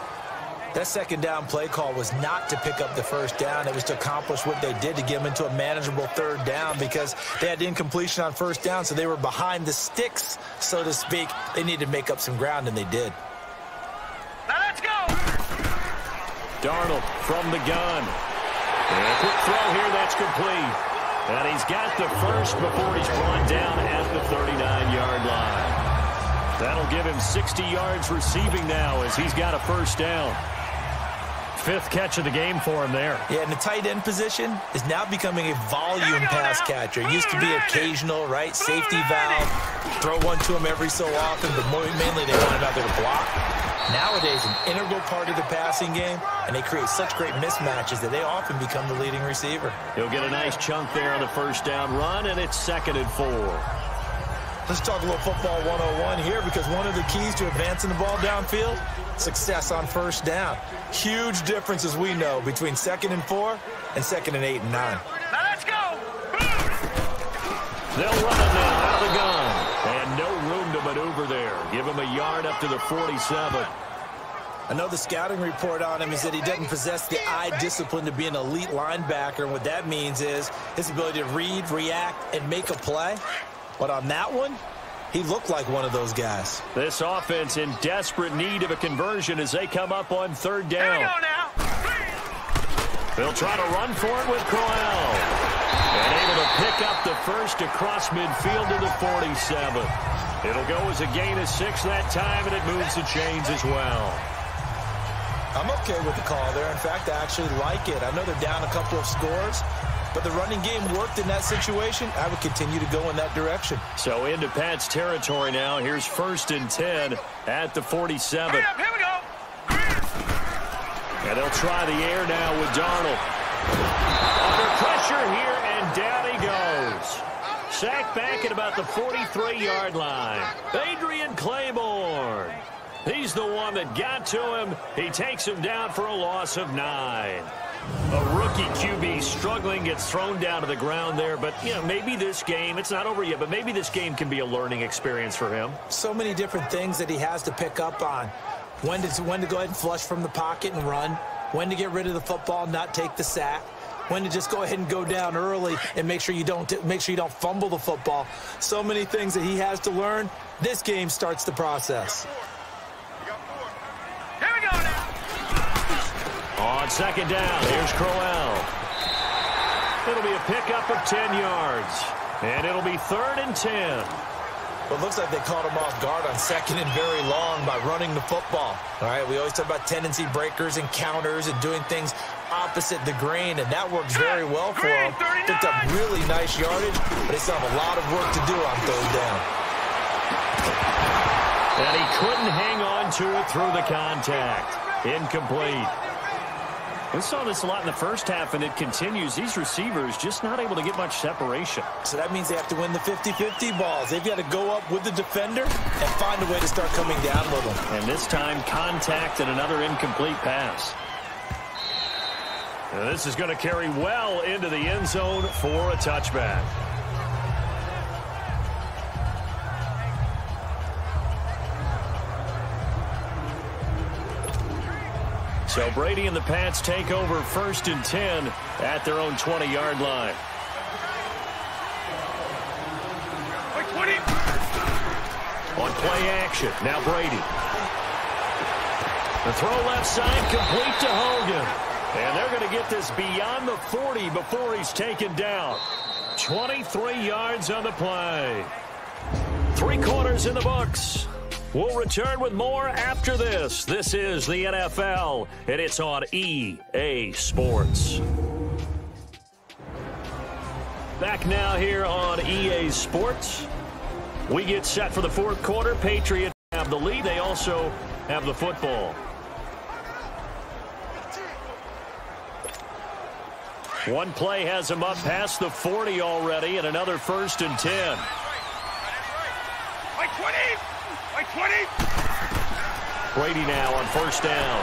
That 2nd down play call was not to pick up the 1st down. It was to accomplish what they did to get them into a manageable 3rd down, because they had incompletion on 1st down, so they were behind the sticks, so to speak. They needed to make up some ground, and they did. Now let's go! Darnold from the gun. And a quick throw here, that's complete. And he's got the first before he's brought down at the 39-yard line. That'll give him 60 yards receiving now as he's got a first down. 5th catch of the game for him there. Yeah, and the tight end position is now becoming a volume pass catcher. It used to be occasional, right? Safety valve, throw one to him every so often, but mainly they want him out there to block. Nowadays, an integral part of the passing game, and they create such great mismatches that they often become the leading receiver. He'll get a nice chunk there on the first down run, and it's 2nd and 4. Let's talk a little football 101 here, because one of the keys to advancing the ball downfield, success on first down. Huge difference, as we know, between 2nd and 4 and 2nd and 8 and 9. Now let's go. They'll run it now out of the gun. And no room to maneuver there. Give him a yard up to the 47. I know the scouting report on him is that he doesn't possess the eye discipline to be an elite linebacker. And what that means is his ability to read, react, and make a play. But on that one, he looked like one of those guys. This offense in desperate need of a conversion as they come up on 3rd down. Here we go now. They'll try to run for it with Crowell. And able to pick up the first across midfield to the 47. It'll go as a gain of 6 that time, and it moves the chains as well. I'm okay with the call there. In fact, I actually like it. I know they're down a couple of scores, but the running game worked in that situation. I would continue to go in that direction. So into Pat's territory now. Here's 1st and 10 at the 47. Hurry up, here we go. And they'll try the air now with Darnold. Under pressure here, and down he goes. Sacked back at about the 43-yard line. Adrian Claiborne. He's the one that got to him. He takes him down for a loss of 9. A rookie QB struggling, gets thrown down to the ground there. But, you know, maybe this game, it's not over yet, but maybe this game can be a learning experience for him. So many different things that he has to pick up on. When to go ahead and flush from the pocket and run. When to get rid of the football, not take the sack. When to just go ahead and go down early and make sure you don't fumble the football. So many things that he has to learn. This game starts the process. Here we go now. On 2nd down, here's Crowell. It'll be a pickup of 10 yards. And it'll be 3rd and 10. Well, it looks like they caught him off guard on 2nd and very long by running the football. All right, we always talk about tendency breakers and counters and doing things opposite the grain, and that works very well for him. Picked up really nice yardage, but they still have a lot of work to do on 3rd down. And he couldn't hang on to it through the contact. Incomplete. We saw this a lot in the first half, and it continues. These receivers just not able to get much separation. So that means they have to win the 50-50 balls. They've got to go up with the defender and find a way to start coming down with them. And this time, contact and another incomplete pass. And this is going to carry well into the end zone for a touchback. So Brady and the Pats take over 1st and 10 at their own 20-yard line. On play action, now Brady. The throw left side, complete to Hogan. And they're going to get this beyond the 40 before he's taken down. 23 yards on the play. 3 quarters in the books. We'll return with more after this. This is the NFL, and it's on EA Sports. Back now here on EA Sports. We get set for the 4th quarter. Patriots have the lead. They also have the football. One play has them up past the 40 already, and another 1st and 10. Like 20. Like 20. Brady now on 1st down.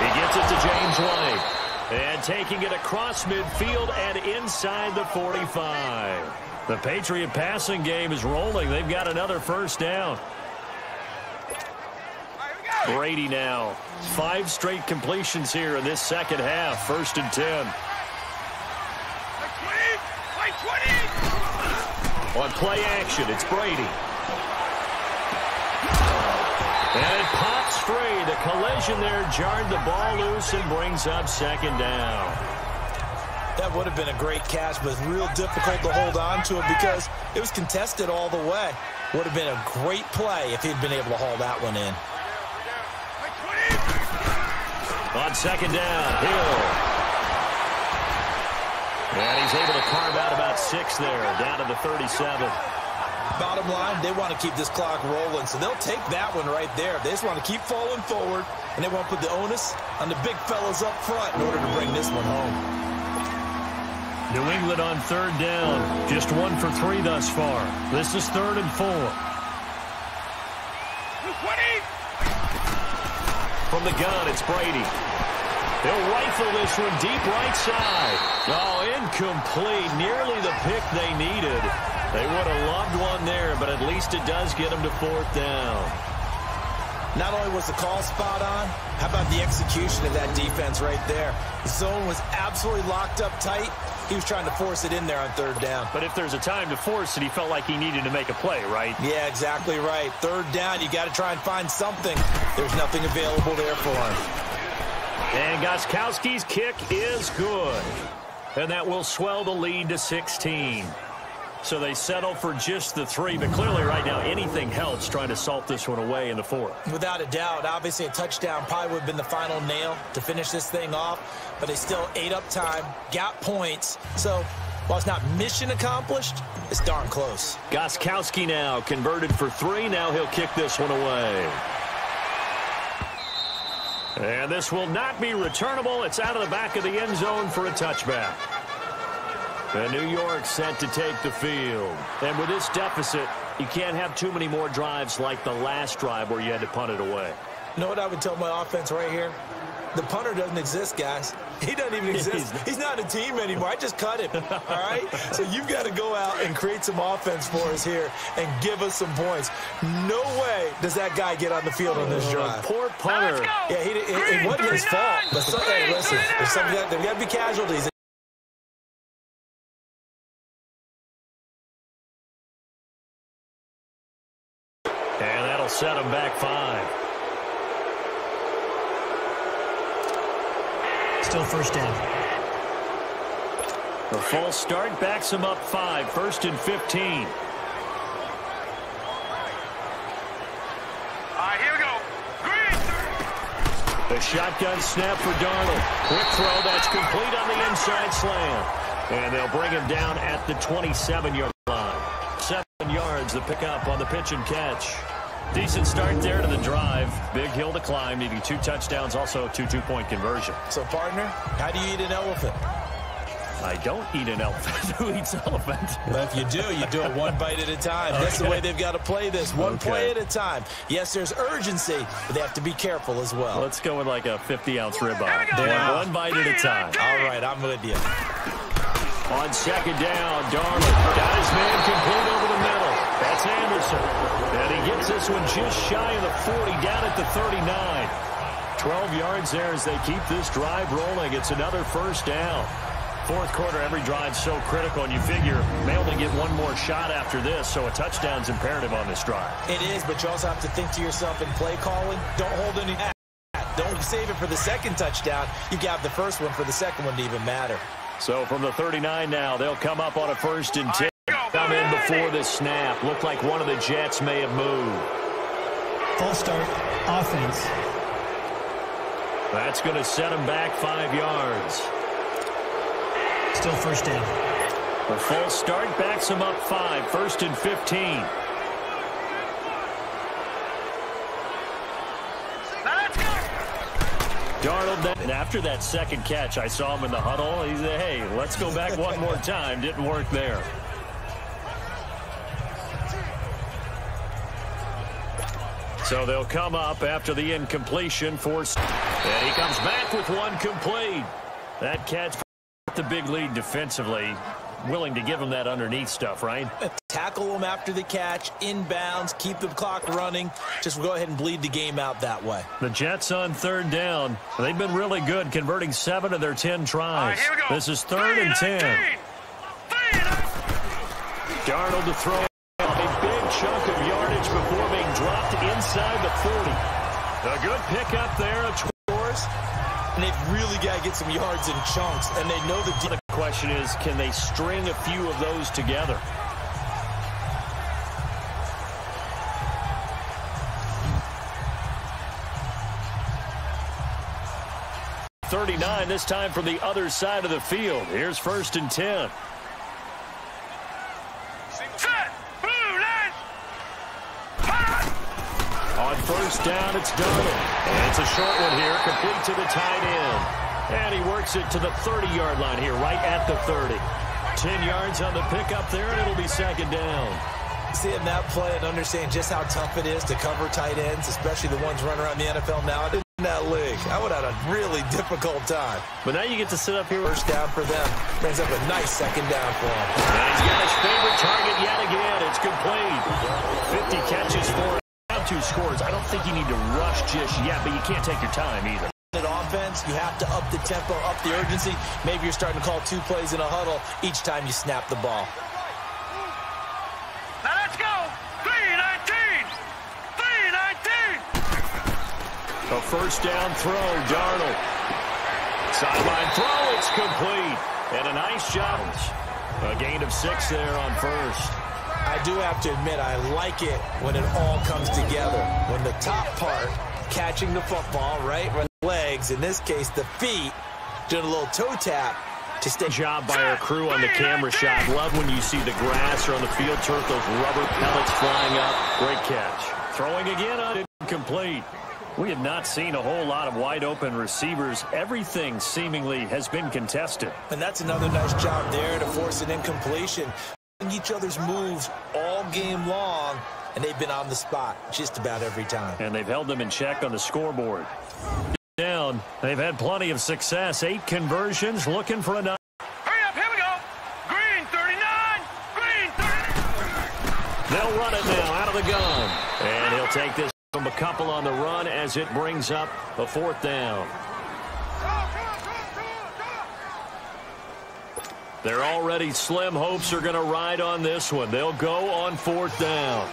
He gets it to James White. And taking it across midfield and inside the 45. The Patriot passing game is rolling. They've got another 1st down. Brady now. 5 straight completions here in this 2nd half. 1st and 10. Like 20. On play action, it's Brady. And it pops free. The collision there jarred the ball loose and brings up 2nd down. That would have been a great catch, but real difficult to hold on to it because it was contested all the way. Would have been a great play if he'd been able to haul that one in. On second down, Hill. And he's able to carve out about 6 there, down to the 37. Bottom line, they want to keep this clock rolling, so they'll take that one right there. They just want to keep falling forward, and they want to put the onus on the big fellas up front in order to bring this one home. New England on third down. Just 1 for 3 thus far. This is 3rd and 4. From the gun, it's Brady. They'll rifle this one deep right side. Oh, incomplete. Nearly the pick they needed. They would have loved one there, but at least it does get them to 4th down. Not only was the call spot on, how about the execution of that defense right there? The zone was absolutely locked up tight. He was trying to force it in there on 3rd down. But if there's a time to force it, he felt like he needed to make a play, right? Yeah, exactly right. 3rd down, you got to try and find something. There's nothing available there for him. And Gostkowski's kick is good. And that will swell the lead to 16. So they settle for just the 3, but clearly right now anything helps trying to salt this one away in the 4th. Without a doubt, obviously a touchdown probably would have been the final nail to finish this thing off, but they still ate up time, got points. So while it's not mission accomplished, it's darn close. Gostkowski now converted for 3. Now he'll kick this one away. And this will not be returnable. It's out of the back of the end zone for a touchback. And New York set to take the field. And with this deficit, you can't have too many more drives like the last drive where you had to punt it away. You know what I would tell my offense right here? The punter doesn't exist, guys. He doesn't even exist. He's not a team anymore. I just cut him, all right? So you've got to go out and create some offense for us here and give us some points. No way does that guy get on the field on this drive. Poor punter. Yeah, it wasn't his fault. But hey, listen, there's got to be casualties. And that'll set him back 5. Still 1st down. The false start backs him up 5. 1st and 15. All right, here we go. Green. The shotgun snap for Darnold. Quick throw, that's complete on the inside slam. And they'll bring him down at the 27-yard line. 7 yards, the pickup on the pitch and catch. Decent start there to the drive. Big hill to climb, needing 2 touchdowns, also a 2-2-point conversion. So, partner, how do you eat an elephant? I don't eat an elephant. Who eats elephant? Well, if you do it 1 bite at a time. That's the way they've got to play this. One play at a time. Yes, there's urgency, but they have to be careful as well. Let's go with like a 50-ounce ribeye. One bite at a time. All right, I'm with you. On second down, Darnold got his man complete over the middle. That's Anderson. And he gets this one just shy of the 40, down at the 39. 12 yards there as they keep this drive rolling. It's another 1st down. 4th quarter, every drive's so critical, and you figure they only get 1 more shot after this, so a touchdown's imperative on this drive. It is, but you also have to think to yourself in play calling, don't hold any back. Don't save it for the 2nd touchdown. You got the 1st one for the 2nd one to even matter. So from the 39 now, they'll come up on a 1st and 10. Come in before the snap. Looked like one of the Jets may have moved. False start, offense. That's going to set him back 5 yards. Still 1st down. The false start backs him up 5. 1st and 15. Darnold, and after that 2nd catch, I saw him in the huddle. He said, hey, let's go back one more time. Didn't work there. So they'll come up after the incompletion for... And he comes back with 1 complete. That catch the big lead defensively. Willing to give him that underneath stuff, right? Tackle him after the catch, inbounds, keep the clock running. Just go ahead and bleed the game out that way. The Jets on 3rd down. They've been really good, converting 7 of their 10 tries. Right, this is 3rd and 10. Darnold to throw a big chunk of yardage before being dropped inside the 40. A good pickup there. And they've really got to get some yards in chunks, and they know the Question is, can they string a few of those together? .39 this time from the other side of the field. Here's 1st and 10. On 1st down, it's Darnold. And it's a short one here, complete to the tight end. And he works it to the 30-yard line here, right at the 30. 10 yards on the pickup there, and it'll be 2nd down. Seeing that play and understand just how tough it is to cover tight ends, especially the ones running around the NFL now. In that league, I would have had a really difficult time. But now you get to sit up here. 1st down for them. Brings up a nice 2nd down for him. And he's got his favorite target yet again. It's complete. 50 catches for 2 scores. I don't think you need to rush just yet, but you can't take your time either. Offense, you have to up the tempo, up the urgency. Maybe you're starting to call 2 plays in a huddle each time you snap the ball. Now let's go. 3-19. 3-19. A 1st down throw, Darnold. Sideline throw, it's complete. And a nice job. A gain of 6 there on 1st. I do have to admit, I like it when it all comes together. When the top part, catching the football, right? When the legs, in this case, the feet, doing a little toe tap to stay. Job by our crew on the camera shot. Love when you see the grass or on the field turf, those rubber pellets flying up. Great catch. Throwing again on incomplete. We have not seen a whole lot of wide open receivers. Everything seemingly has been contested. And that's another nice job there to force an incompletion. Each other's moves all game long, and they've been on the spot just about every time. And they've held them in check on the scoreboard. Down, they've had plenty of success. 8 conversions, looking for another. Hurry up, here we go. Green 39. Green 39. They'll run it now out of the gun. And he'll take this from a couple on the run as it brings up a 4th down. They're already slim hopes are going to ride on this one. They'll go on 4th down.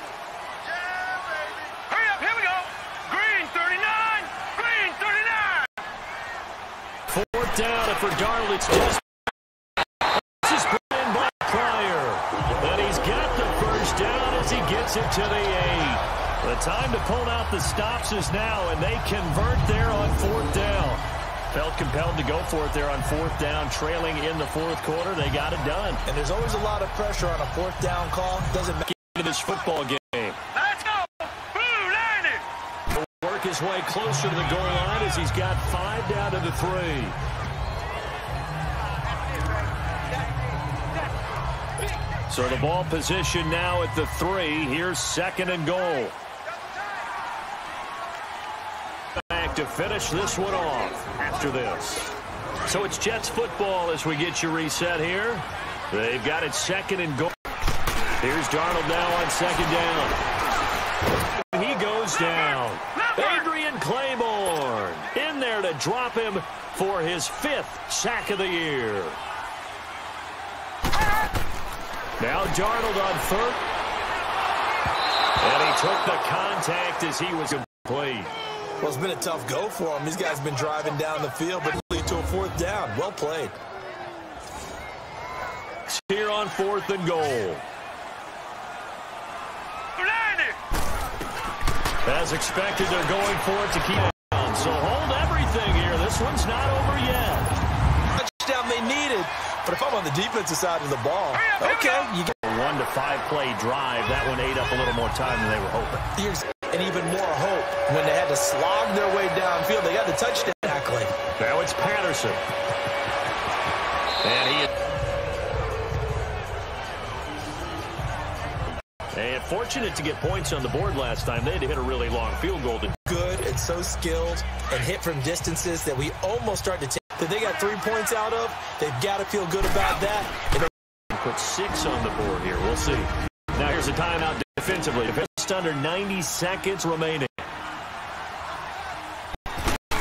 Hurry up, here we go. Green 39. Green 39. 4th down, and for Darnold, it's just this is put in by Pryor. And he's got the 1st down as he gets it to the 8. The time to pull out the stops is now, and they convert there on 4th down. Felt compelled to go for it there on 4th down, trailing in the 4th quarter. They got it done. And there's always a lot of pressure on a 4th down call. Doesn't matter. Into this football game. Let's go. Blue 90. He'll work his way closer to the goal line as he's got 5 down to the 3. So the ball position now at the 3. Here's 2nd and goal. To finish this one off after this. So it's Jets football as we get you reset here. They've got it 2nd and goal. Here's Darnold now on 2nd down. He goes down. Adrian Claiborne in there to drop him for his 5th sack of the year. Now Darnold on 3rd. And he took the contact as he was complete. Well, it's been a tough go for him. These guys have been driving down the field, but lead to a 4th down. Well played. Here on 4th and goal. 90. As expected, they're going for it to keep it down. So hold everything here. This one's not over yet. Touchdown they needed. But if I'm on the defensive side of the ball, okay, you get a 1 to 5 play drive. That one ate up a little more time than they were hoping. Here's and even more hope when they had to slog their way downfield. They got the touchdown tackling. Now it's Patterson. And fortunate to get points on the board last time. They had to hit a really long field goal. Good and so skilled and hit from distances that we almost start to take. That they got 3 points out of. They've got to feel good about that. And they put 6 on the board here. We'll see. Now here's a timeout defensively. Just under 90 seconds remaining.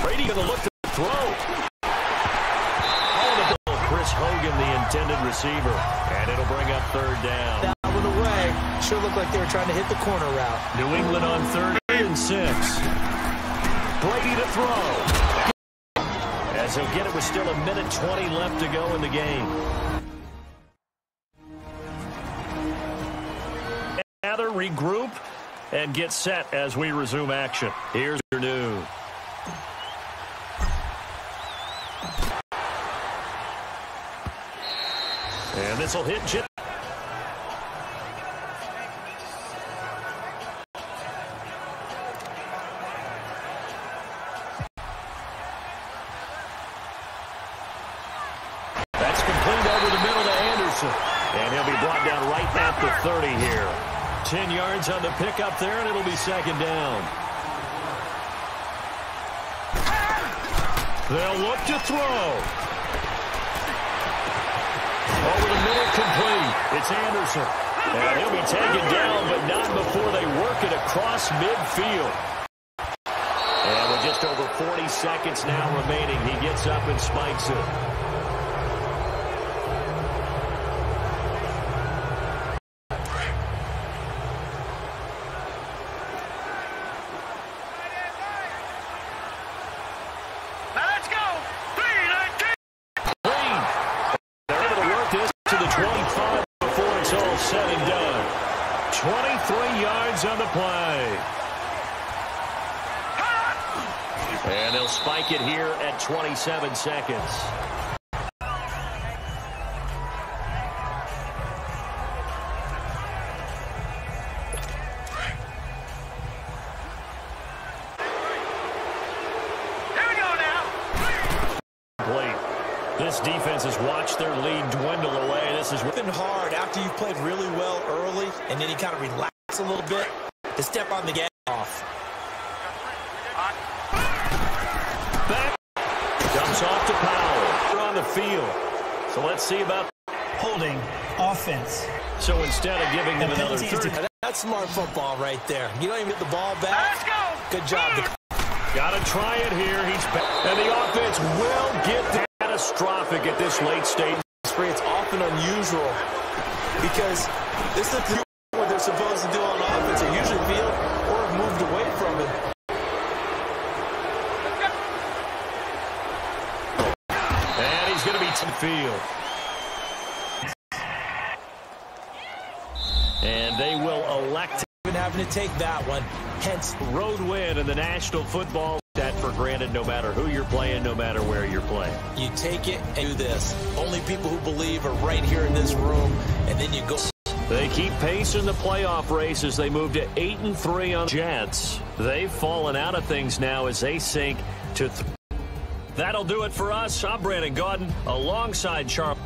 Brady going to look to throw. Oh, the ball. Chris Hogan, the intended receiver. And it'll bring up 3rd down. That one away. Sure looked like they were trying to hit the corner route. New England on 3rd and 6. Brady to throw. As as he'll get it with still 1:20 left to go in the game. Gather, regroup, and get set as we resume action. Here's your new. And this will hit Jim. That's complete over the middle to Anderson. And he'll be brought down right at the 30 here. 10 yards on the pickup there, and it'll be second down. They'll look to throw. Over the middle, complete. It's Anderson. And he'll be taken down, but not before they work it across midfield. And with just over 40 seconds now remaining, he gets up and spikes it. On the play. And they'll spike it here at 27 seconds. Here we go now. This defense has watched their lead dwindle away. This is been hard after you've played really well early, and then you kind of relax a little bit to step on the gas off. Back. Dumps off to Powell. They're on the field. So let's see about holding offense. So instead of giving them another 30. That's smart football right there. You don't even get the ball back. Let's go. Good job. Got to try it here. And the offense will get catastrophic at this late stage. It's often unusual because this is what they're supposed to do on offense. They usually field or have moved away from it. And he's going to be to the field. And they will elect having to take that one. Hence, road win in the National Football. That for granted, no matter who you're playing, no matter where you're playing. You take it and do this. Only people who believe are right here in this room, and then you go. They keep pace in the playoff race as they move to 8-3 on the Jets. They've fallen out of things now as they sink to. That'll do it for us. I'm Brandon Gaudin alongside Charles.